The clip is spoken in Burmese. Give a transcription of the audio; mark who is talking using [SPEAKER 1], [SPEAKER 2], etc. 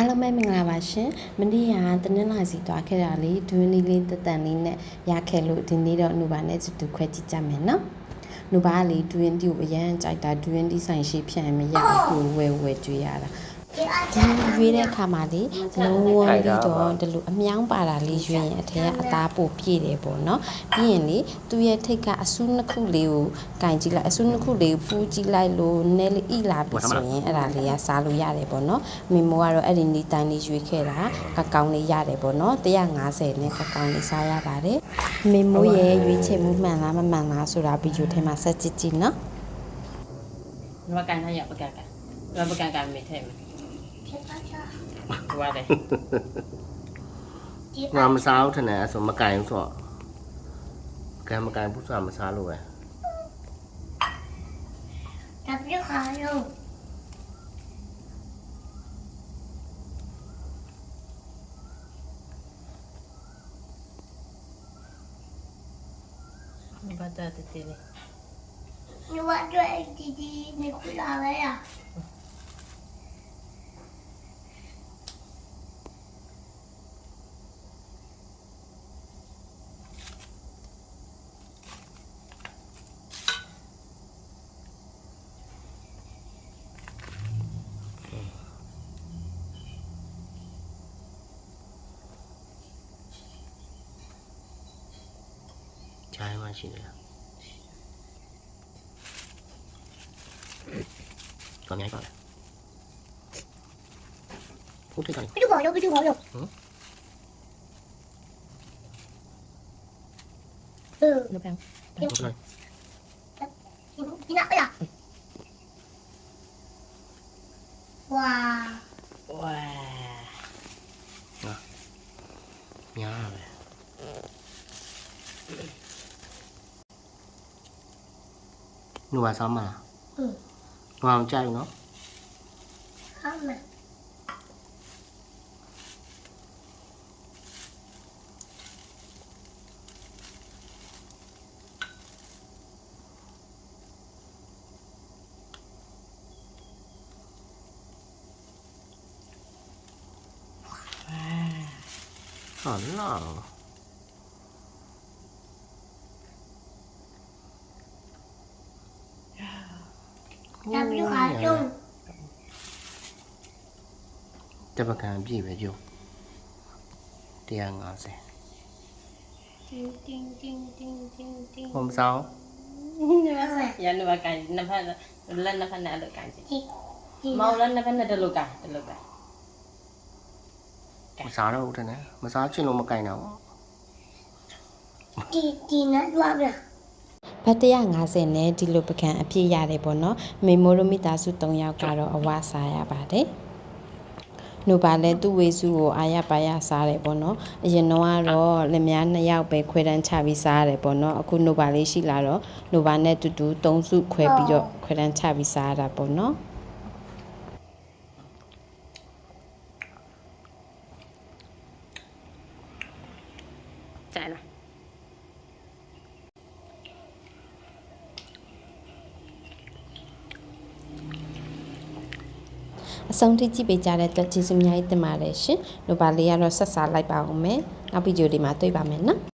[SPEAKER 1] အားလုံးပဲမင်္ဂလာပါရှင်မနေ့ကတနင်္လာစီသွားခဲ့တာလေဒွင်းလေးတန်လေးနဲ့ရခဲ့လို့ဒီနေ့တော့နှုပါနဲ့တူခွဲကြည့်ကြမယ်နော်နှုပါကလေဒွင်းတီကိုအရန်ကြိုက်တာဒွင်းတီဆိုင်ရှိဖြန့်မရဘူးဝယ်ကြွေးရတာရွေးတဲ့အခါမှာလေလုံးဝပြီးတော့ဒီလိုအမြောင်းပါတာလေးရွေးရင်အထက်ကအသားပိုပြည့်တယ်ပေါ့နော်ပြီးရင်လေသူ့ရဲ့ထိတ်ကအဆူးနှစ်ခုလေးကိုကင်ကြည့်လိုက်အဆူးနှစ်ခုလေးကိုပူးကြည့်လိုက်လို့နဲလေးဣလာပြီဆိုရင်အဲ့ဒါလေးကစားလို့ရတယ်ပေါ့နော်မိမိုးကတော့အဲ့ဒီနီတန်လေးရွေးခဲ့တာကကောင်းလေးရတယ်ပေါ့နော်150နဲ့ကကောင်းလေးစားရပါတယ်မိမိုးရဲ့ရွေးချယ်မှုမှန်လားမမှန်လားဆိုတာဗီဒီယိုထဲမှာဆက်ကြည့်ကြည့်နော်
[SPEAKER 2] 你们干啥也不干干，要不干干没太没。我嘞。
[SPEAKER 3] ငါမစားဘူးထင်တယ်အဲ့ဆိုမကင်ဘူးဆိုတော့ကံမကင်ဘူးဆိုတာမစားလို့ပဲ
[SPEAKER 4] ဒါပြခါရော
[SPEAKER 2] 你把这这嘞。
[SPEAKER 4] 你玩这弟弟你回来了呀
[SPEAKER 3] ချိုင်းမှရှိတယ်ကောင်းရိုက်ပါလေဟုတ်တယ်ကောင်း
[SPEAKER 4] 不就朋友不就朋友
[SPEAKER 2] 那边。
[SPEAKER 3] ဟုတ်တယ်
[SPEAKER 4] 你哪个呀哇
[SPEAKER 2] 哇。
[SPEAKER 3] ညာပဲနှုတ်ပါစားမလားနှုတ်အောင်ကြိုက်နော်
[SPEAKER 4] 好嘛
[SPEAKER 3] 好浪
[SPEAKER 4] ဒါပြခါရော
[SPEAKER 3] တပကံပြည့်ပဲကျုံ150
[SPEAKER 4] 叮叮叮叮叮叮
[SPEAKER 3] ဟိုမစား
[SPEAKER 2] ရန်တော့ကန်နှစ်ဖက်လက်နှစ်ဖက်နဲ့အဲ့လိုကန်ကြည့်
[SPEAKER 4] 叮
[SPEAKER 2] မောင်လည်းနှစ်ဖက်နဲ့တလို့ကန်တလို့ကန်
[SPEAKER 3] မစားတော့ဘူးထင်တယ်မစားချင်လို့မကင်တော့
[SPEAKER 4] 叮呢抓不了
[SPEAKER 1] ဘတ်150နဲ့ဒီလိုပကံအပြည့်ရတယ်ပေါ့နော်မိမိုးတို့မိသားစု3ယောက်ကတော့အဝစားရပါတယ်နှုပါလဲသူ့ဝေစုကိုအာရပါရစားတယ်ပေါ့နော်အရင်တော့ကတော့လက်များ2ယောက်ပဲခွဲတန်းချပြီးစားရတယ်ပေါ့နော်အခုနှုပါလေးရှိလာတော့နှုပါနဲ့တူတူ3စုခွဲပြီးတော့ခွဲတန်းချပြီးစားရတာပေါ့နော်
[SPEAKER 2] 在哪？
[SPEAKER 1] အဆုံးထိကြည့်ပေးကြတဲ့အတွက်ကျေးဇူးအများကြီးတင်ပါတယ်ရှင်။နှုပါလေးကတော့ဆက်စားလိုက်ပါဦးမယ်။နောက်ဗီဒီယိုလေးမှာတွေ့ပါမယ်နော်။